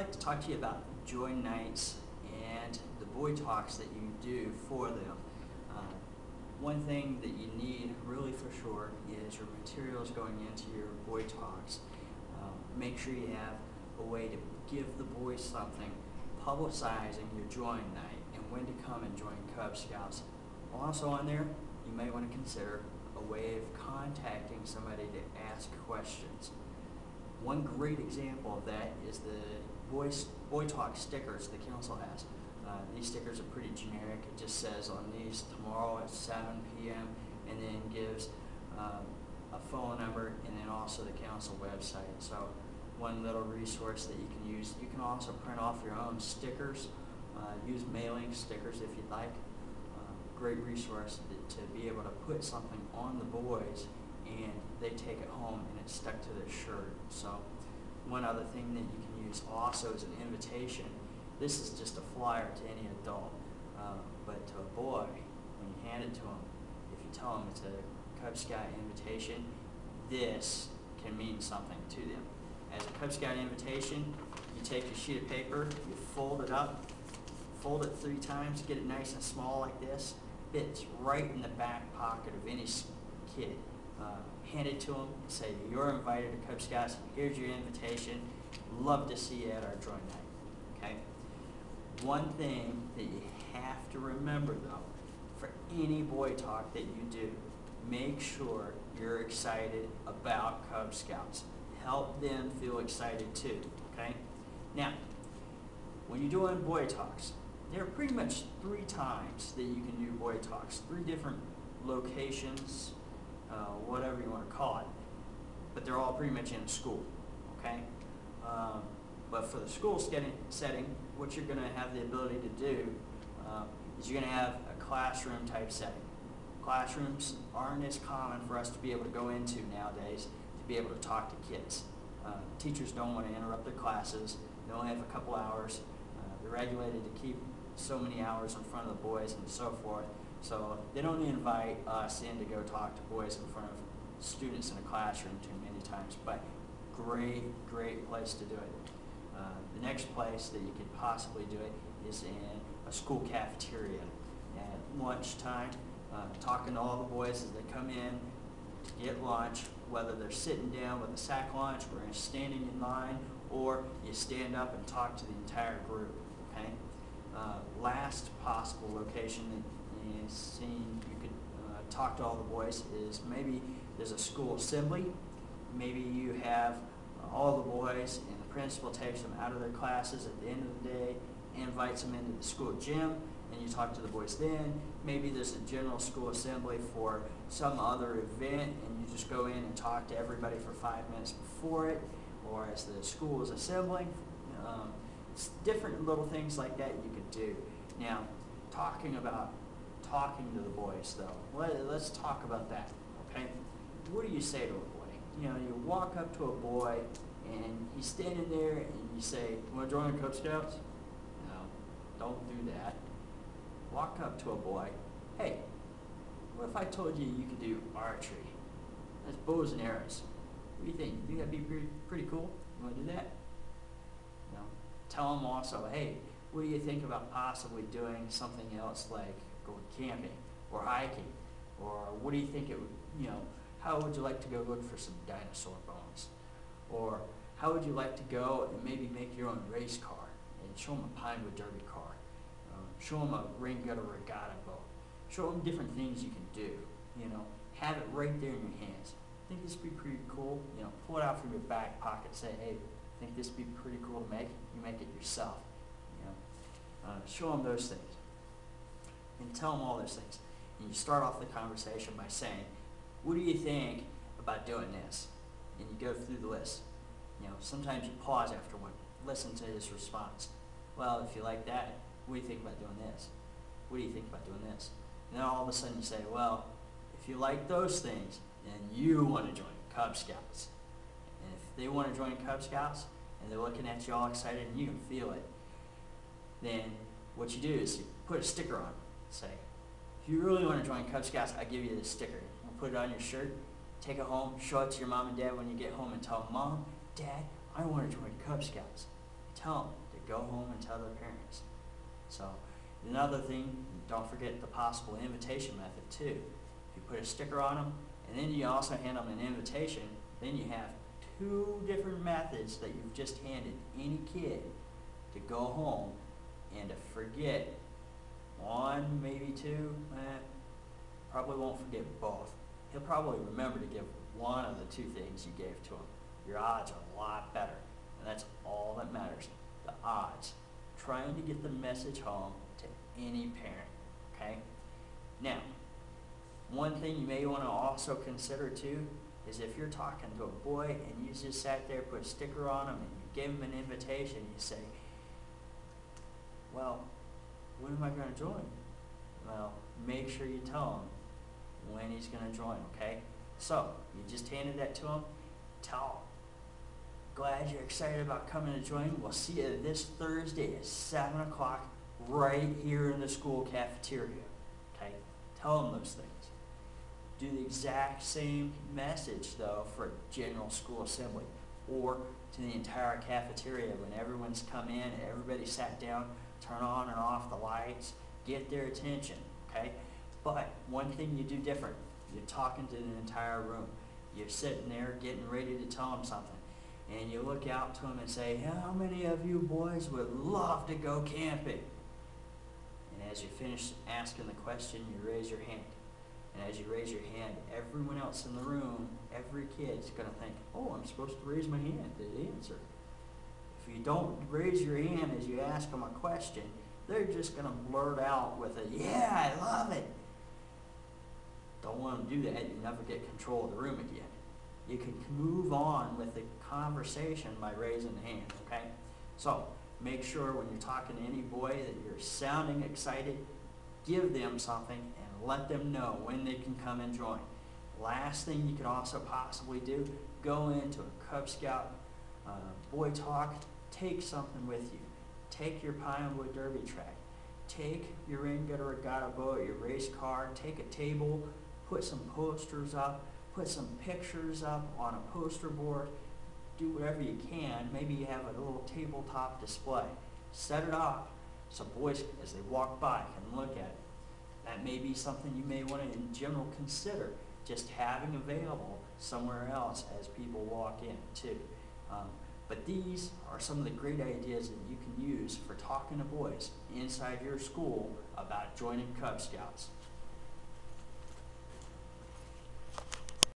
like to talk to you about joy nights and the boy talks that you do for them. One thing that you need really for sure is your materials going into your boy talks. Make sure you have a way to give the boys something, publicizing your join night and when to come and join Cub Scouts. Also on there, you may want to consider a way of contacting somebody to ask questions. One great example of that is the Boy Talk stickers the council has. These stickers are pretty generic. It just says on these tomorrow at 7 p.m. and then gives a phone number and then also the council website. So one little resource that you can use. You can also print off your own stickers. Use mailing stickers if you'd like. Great resource to be able to put something on the boys and they take it home and it's stuck to their shirt. So one other thing that you can use also is an invitation. This is just a flyer to any adult, but to a boy, when you hand it to him, if you tell him it's a Cub Scout invitation, this can mean something to them. As a Cub Scout invitation, you take your sheet of paper, you fold it up, fold it 3 times, get it nice and small like this, fits right in the back pocket of any kid. Hand it to them, say you're invited to Cub Scouts, here's your invitation, love to see you at our joint night, okay? One thing that you have to remember though, for any boy talk that you do, make sure you're excited about Cub Scouts. Help them feel excited too, okay? Now, when you're doing boy talks, there are pretty much 3 times that you can do boy talks, 3 different locations, whatever you want to call it, but they're all pretty much in a school, okay? But for the school setting, what you're going to have the ability to do is you're going to have a classroom type setting. Classrooms aren't as common for us to be able to go into nowadays to be able to talk to kids. Teachers don't want to interrupt their classes. They only have a couple hours. They're regulated to keep so many hours in front of the boys and so forth. So they don't invite us in to go talk to boys in front of students in a classroom too many times, but great place to do it. The next place that you could possibly do it is in a school cafeteria at lunchtime, talking to all the boys as they come in to get lunch, whether they're sitting down with a sack lunch or standing in line, or you stand up and talk to the entire group, okay? Last possible location that you've seen you could talk to all the boys is maybe there's a school assembly. Maybe you have all the boys and the principal takes them out of their classes at the end of the day, invites them into the school gym, and you talk to the boys then. Maybe there's a general school assembly for some other event and you just go in and talk to everybody for 5 minutes before it, or as the school is assembling. It's different little things like that you could do. Now, talking to the boys though, let's talk about that, okay? What do you say to a boy? You know, you walk up to a boy and he's standing there and you say, "You want to join the Cub Scouts?" No, don't do that. Walk up to a boy, "Hey, what if I told you you could do archery? That's bows and arrows. What do you think? You think that'd be pretty cool? You want to do that?" You know, tell them also, "Hey, what do you think about possibly doing something else like going camping or hiking? Or what do you think it would, you know, how would you like to go look for some dinosaur bones? Or how would you like to go and maybe make your own race car and show them a Pinewood Derby car? Show them a ring gutter regatta boat. Show them different things you can do. You know, have it right there in your hands. Think this would be pretty cool? You know, pull it out from your back pocket. Say, hey, think this would be pretty cool to make? You make it yourself. You know, show them those things and tell them all those things. And you start off the conversation by saying, "What do you think about doing this?" And you go through the list. You know, sometimes you pause after one, listen to his response. "Well, if you like that, what do you think about doing this? What do you think about doing this?" And then all of a sudden you say, "Well, if you like those things, then you want to join Cub Scouts." And if they want to join Cub Scouts and they're looking at you all excited and you can feel it, then what you do is you put a sticker on. Say, "If you really want to join Cub Scouts, I'll give you this sticker. You'll put it on your shirt, take it home, show it to your mom and dad when you get home and tell them, 'Mom, Dad, I want to join Cub Scouts.'" tell them to go home and tell their parents. So another thing, don't forget the possible invitation method too. If you put a sticker on them, and then you also hand them an invitation, then you have two different methods that you've just handed any kid to go home and to forget one, maybe two, probably won't forget both. He'll probably remember to give one of the two things you gave to him. Your odds are a lot better, and that's all that matters, the odds. Trying to get the message home to any parent, okay? Now, one thing you may want to also consider too is if you're talking to a boy and you just sat there, put a sticker on him, and you give him an invitation, you say, well, when am I going to join? Well, make sure you tell him when he's going to join, okay? So, you just handed that to him, tell him, glad you're excited about coming to join. We'll see you this Thursday at 7 o'clock right here in the school cafeteria, okay? Tell them those things. Do the exact same message, though, for general school assembly or to the entire cafeteria when everyone's come in, everybody sat down, turn on and off the lights, get their attention, okay? But one thing you do different, you're talking to the entire room. You're sitting there getting ready to tell them something, and you look out to them and say, how many of you boys would love to go camping? And as you finish asking the question, you raise your hand. And as you raise your hand, everyone else in the room, every kid's going to think, oh, I'm supposed to raise my hand to answer. If you don't raise your hand as you ask them a question, they're just going to blurt out with a, yeah, I love it. Don't want them to do that. You never get control of the room again. You can move on with the conversation by raising the hand, okay? So make sure when you're talking to any boy that you're sounding excited, give them something and let them know when they can come and join. Last thing you could also possibly do, go into a Cub Scout Boy Talk, take something with you. Take your Pinewood Derby track. Take your rain gutter regatta boat, your race car, take a table, put some posters up, put some pictures up on a poster board, do whatever you can. Maybe you have a little tabletop display. Set it up so boys, as they walk by, can look at it. That may be something you may want to, in general, consider just having available somewhere else as people walk in, too. But these are some of the great ideas that you can use for talking to boys inside your school about joining Cub Scouts.